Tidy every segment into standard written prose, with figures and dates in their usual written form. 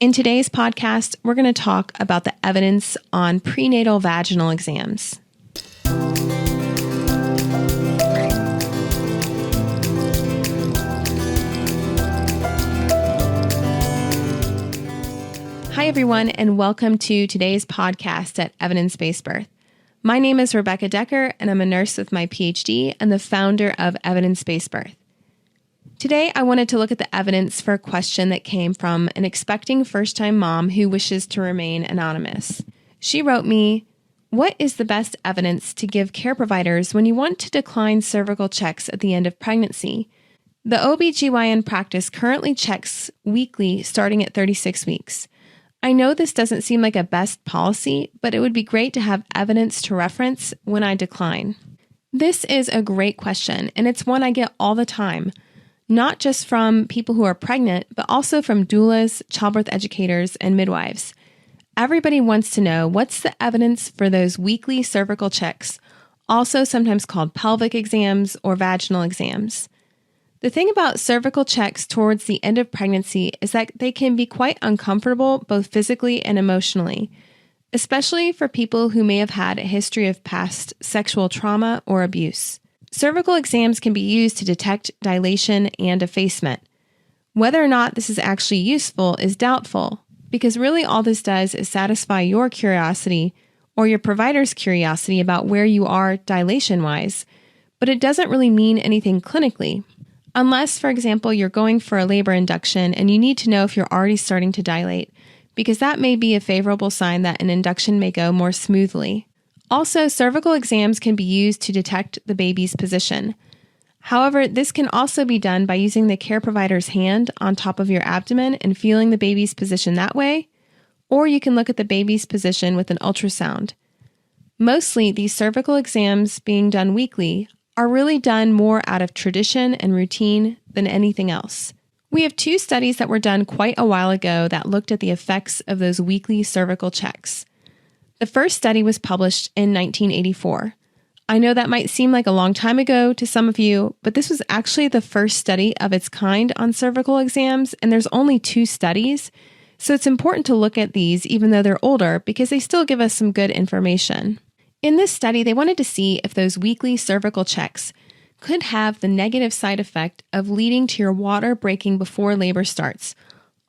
In today's podcast, we're going to talk about the evidence on prenatal vaginal exams. Hi, everyone, and welcome to today's podcast at Evidence-Based Birth. My name is Rebecca Decker, and I'm a nurse with my PhD and the founder of Evidence-Based Birth. Today, I wanted to look at the evidence for a question that came from an expecting first-time mom who wishes to remain anonymous. She wrote me, "What is the best evidence to give care providers when you want to decline cervical checks at the end of pregnancy? The OB/GYN practice currently checks weekly starting at 36 weeks. I know this doesn't seem like a best policy, but it would be great to have evidence to reference when I decline." This is a great question, and it's one I get all the time. Not just from people who are pregnant, but also from doulas, childbirth educators, and midwives. Everybody wants to know what's the evidence for those weekly cervical checks, also sometimes called pelvic exams or vaginal exams. The thing about cervical checks towards the end of pregnancy is that they can be quite uncomfortable both physically and emotionally, especially for people who may have had a history of past sexual trauma or abuse. Cervical exams can be used to detect dilation and effacement. Whether or not this is actually useful is doubtful, because really all this does is satisfy your curiosity or your provider's curiosity about where you are dilation-wise, but it doesn't really mean anything clinically. Unless, for example, you're going for a labor induction and you need to know if you're already starting to dilate, because that may be a favorable sign that an induction may go more smoothly. Also, cervical exams can be used to detect the baby's position. However, this can also be done by using the care provider's hand on top of your abdomen and feeling the baby's position that way, or you can look at the baby's position with an ultrasound. Mostly, these cervical exams being done weekly are really done more out of tradition and routine than anything else. We have two studies that were done quite a while ago that looked at the effects of those weekly cervical checks. The first study was published in 1984. I know that might seem like a long time ago to some of you, but this was actually the first study of its kind on cervical exams, and there's only two studies, so it's important to look at these even though they're older because they still give us some good information. In this study, they wanted to see if those weekly cervical checks could have the negative side effect of leading to your water breaking before labor starts,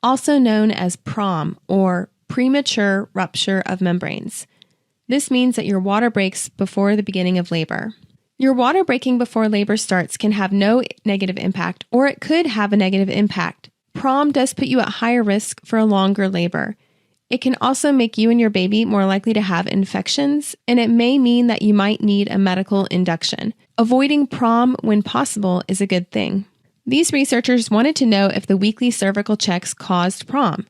also known as PROM, or premature rupture of membranes. This means that your water breaks before the beginning of labor. Your water breaking before labor starts can have no negative impact, or it could have a negative impact. PROM does put you at higher risk for a longer labor. It can also make you and your baby more likely to have infections, and it may mean that you might need a medical induction. Avoiding PROM when possible is a good thing. These researchers wanted to know if the weekly cervical checks caused PROM.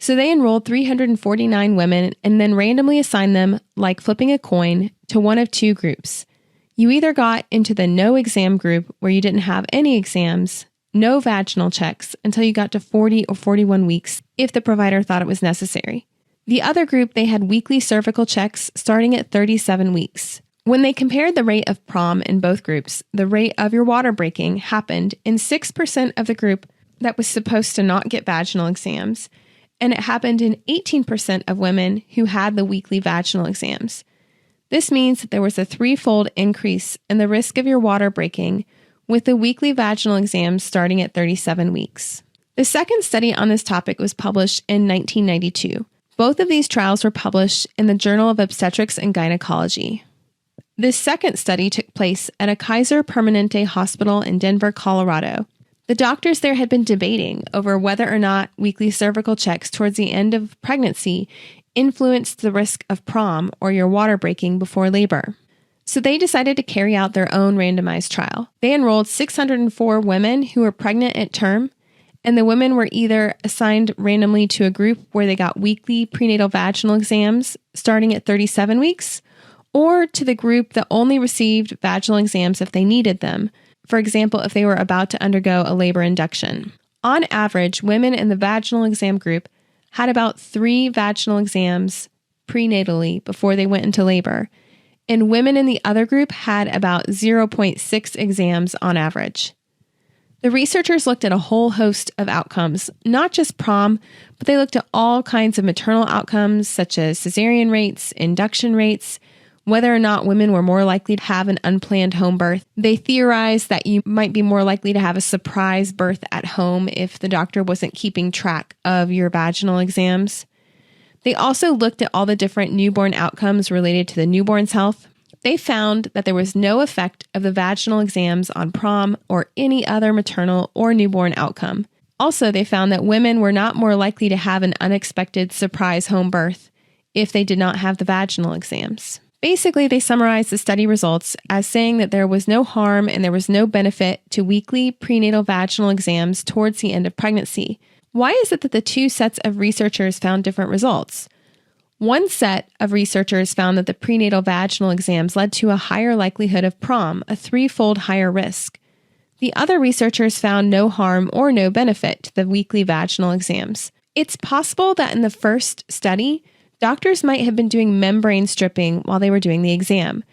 So they enrolled 349 women and then randomly assigned them, like flipping a coin, to one of two groups. You either got into the no exam group where you didn't have any exams, no vaginal checks until you got to 40 or 41 weeks if the provider thought it was necessary. The other group, they had weekly cervical checks starting at 37 weeks. When they compared the rate of PROM in both groups, the rate of your water breaking happened in 6% of the group that was supposed to not get vaginal exams, and it happened in 18% of women who had the weekly vaginal exams. This means that there was a threefold increase in the risk of your water breaking with the weekly vaginal exams starting at 37 weeks. The second study on this topic was published in 1992. Both of these trials were published in the Journal of Obstetrics and Gynecology. This second study took place at a Kaiser Permanente hospital in Denver, Colorado. The doctors there had been debating over whether or not weekly cervical checks towards the end of pregnancy influenced the risk of PROM, or your water breaking before labor. So they decided to carry out their own randomized trial. They enrolled 604 women who were pregnant at term, and the women were either assigned randomly to a group where they got weekly prenatal vaginal exams starting at 37 weeks, or to the group that only received vaginal exams if they needed them. For example, if they were about to undergo a labor induction. On average, women in the vaginal exam group had about 3 vaginal exams prenatally before they went into labor, and women in the other group had about 0.6 exams on average. The researchers looked at a whole host of outcomes, not just prom, but they looked at all kinds of maternal outcomes such as cesarean rates, induction rates, whether or not women were more likely to have an unplanned home birth. They theorized that you might be more likely to have a surprise birth at home if the doctor wasn't keeping track of your vaginal exams. They also looked at all the different newborn outcomes related to the newborn's health. They found that there was no effect of the vaginal exams on prom or any other maternal or newborn outcome. Also, they found that women were not more likely to have an unexpected surprise home birth if they did not have the vaginal exams. Basically, they summarized the study results as saying that there was no harm and there was no benefit to weekly prenatal vaginal exams towards the end of pregnancy. Why is it that the two sets of researchers found different results? One set of researchers found that the prenatal vaginal exams led to a higher likelihood of prom, a 3-fold higher risk. The other researchers found no harm or no benefit to the weekly vaginal exams. It's possible that in the first study, doctors might have been doing membrane stripping while they were doing the exam.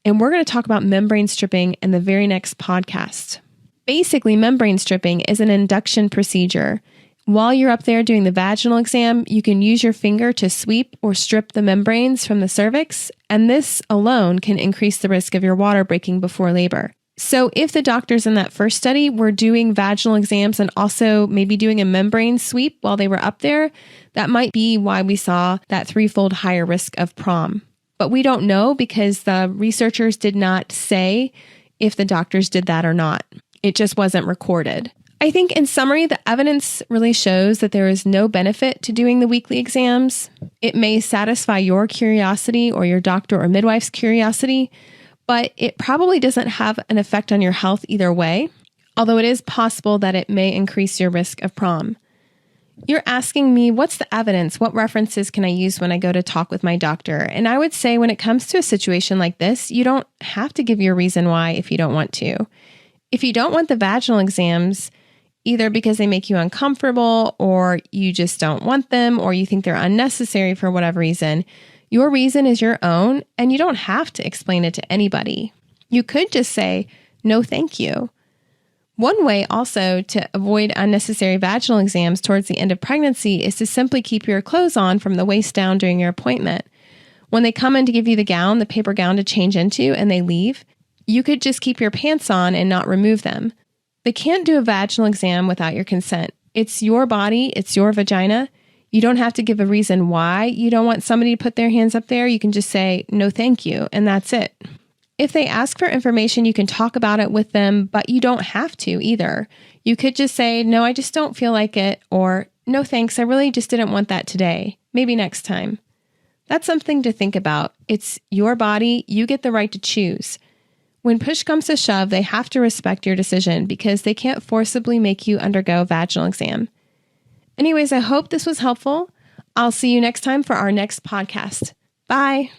And we're going to talk about membrane stripping in the very next podcast. Basically, membrane stripping is an induction procedure. While you're up there doing the vaginal exam, you can use your finger to sweep or strip the membranes from the cervix, and this alone can increase the risk of your water breaking before labor. So if the doctors in that first study were doing vaginal exams and also maybe doing a membrane sweep while they were up there, that might be why we saw that 3-fold higher risk of prom. But we don't know because the researchers did not say if the doctors did that or not. It just wasn't recorded. I think in summary, the evidence really shows that there is no benefit to doing the weekly exams. It may satisfy your curiosity or your doctor or midwife's curiosity, but it probably doesn't have an effect on your health either way, although it is possible that it may increase your risk of prom. You're asking me, what's the evidence? What references can I use when I go to talk with my doctor? And I would say when it comes to a situation like this, you don't have to give your reason why if you don't want to. If you don't want the vaginal exams, either because they make you uncomfortable or you just don't want them or you think they're unnecessary for whatever reason, your reason is your own and you don't have to explain it to anybody. You could just say, no, thank you. One way also to avoid unnecessary vaginal exams towards the end of pregnancy is to simply keep your clothes on from the waist down during your appointment. When they come in to give you the gown, the paper gown to change into, and they leave, you could just keep your pants on and not remove them. They can't do a vaginal exam without your consent. It's your body, it's your vagina. You don't have to give a reason why you don't want somebody to put their hands up there. You can just say, no, thank you, and that's it. If they ask for information, you can talk about it with them, but you don't have to either. You could just say, no, I just don't feel like it, or no, thanks, I really just didn't want that today. Maybe next time. That's something to think about. It's your body. You get the right to choose. When push comes to shove, they have to respect your decision because they can't forcibly make you undergo a vaginal exam. Anyways, I hope this was helpful. I'll see you next time for our next podcast. Bye.